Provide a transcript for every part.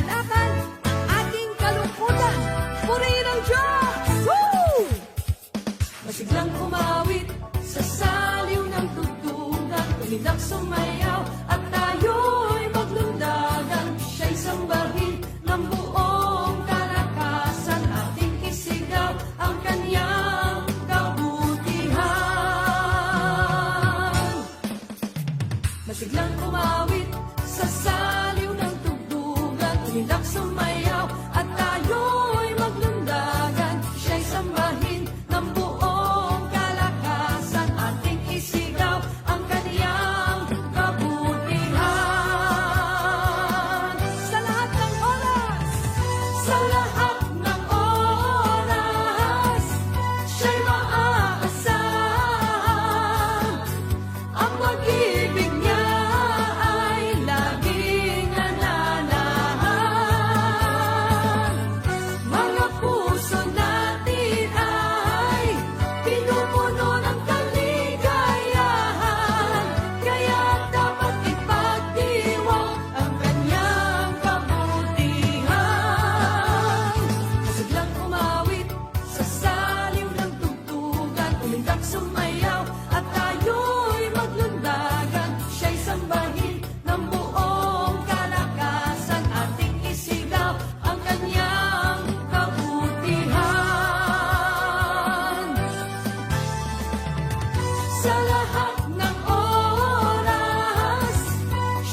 kagalakan, ang ating kalungkutan. Purihin ang Diyos! Woo! Masiglang umawit sa saliw ng tugtugan, tumidak sumayaw at tayo'y maglundagan. Siya'y sambahin ng buong kalakasan, ating isigaw ang kanyang kabutihan. Masiglang umawit sa saliw ng tugtugan, tumidak sumayaw at tayo'y maglundagan. Siya'y sambahin ng buong kalakasan, ating isigaw ang kaniyang kabutihan. Sa lahat ng oras, sa lahat ng oras, siya'y maaasahan. Ang pag-ibig niya ay laging nananahan. Mga puso natin ay pinupuno ng kaligayahan, kaya dapat ipagdiwang ang kanyang kabutihan. Masiglang umawit sa saliw ng tugtugan, tumindak sumayaw at tayo'y maglundagan. Siya'y sambahin ng buong kalakasan, ating isigaw ang kanyang kabutihan. Sa lahat ng oras,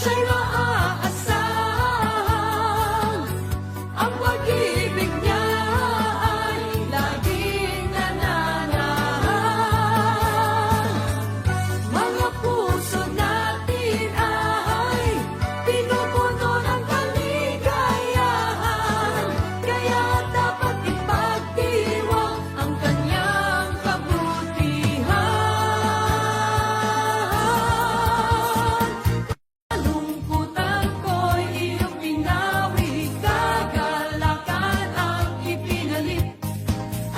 siya'y maaasahan. Ang pag-ibig niya ay laging nananahan. Mga puso natin ay pinupuno ng kaligayahan, kaya dapat ipagdiwang ang kanyang kabutihan. Kalungkutan ko'y iyong pinawi, kagalakan ang ipinalit.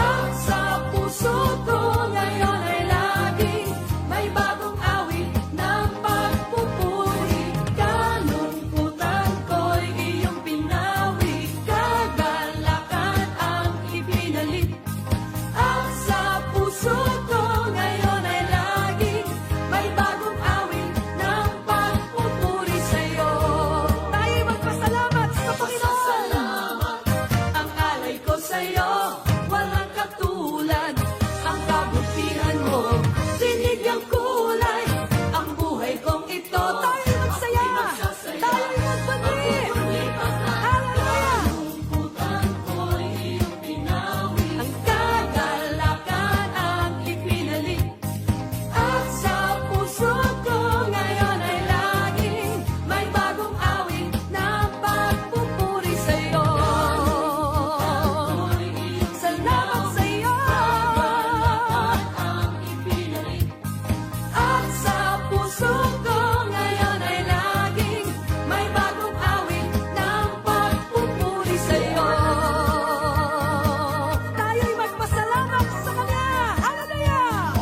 At sa puso ko ngayon ay laging may bagong awit ng pagpupuri. Kalungkutan ko'y iyong pinawi, kagalakan ang ipinalit. At sa puso ko ngayon ay laging may bagong awit ng pagpupuri sa'yo. Tayo'y magpasalamat sa Panginoon. Ang alay ko sa'yo, walang katulad. Ang kabutihan mo, sinigang kulay. Ang buhay kong ito, tayo'y magsaya. Tayo'y magbani. Hallelujah! Ang kagalakan ang ipinalit. At sa puso ko ngayon ay laging may bagong awit ng pagpupuri sa'yo. Salamat sa'yo. At sa puso ko ngayon ay laging may bagong awit ng pagpupuri sa'yo. Tayo'y magpasalamat sa Kanya. Hallelujah!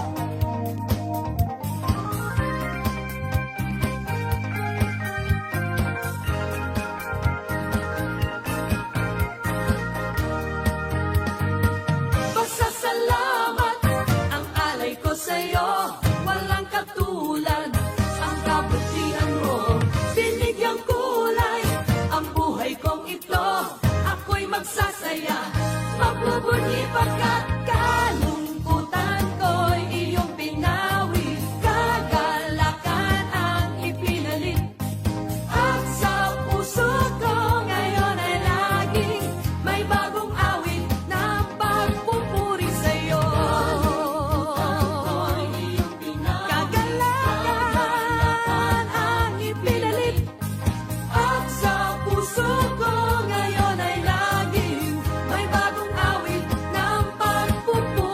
Pasasalamat ang alay ko sa'yo, walang katulad. Ang kabutihan mo, binigyang kulay. Ang buhay kong ito, ako'y magsasaya. Magbubunyi pagkat kalungkutan ko'y iyong pinawi, kagalakan ang ipinalit. At sa puso ko ngayon ay laging may bagong awit ng pagpupuri sa'yo. Kagalakan ang ipinalit. At sa puso ko ngayon ay laging may bagong awit ng pagpupuri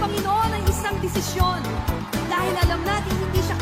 Panginoon ang isang desisyon. Dahil alam natin hindi siya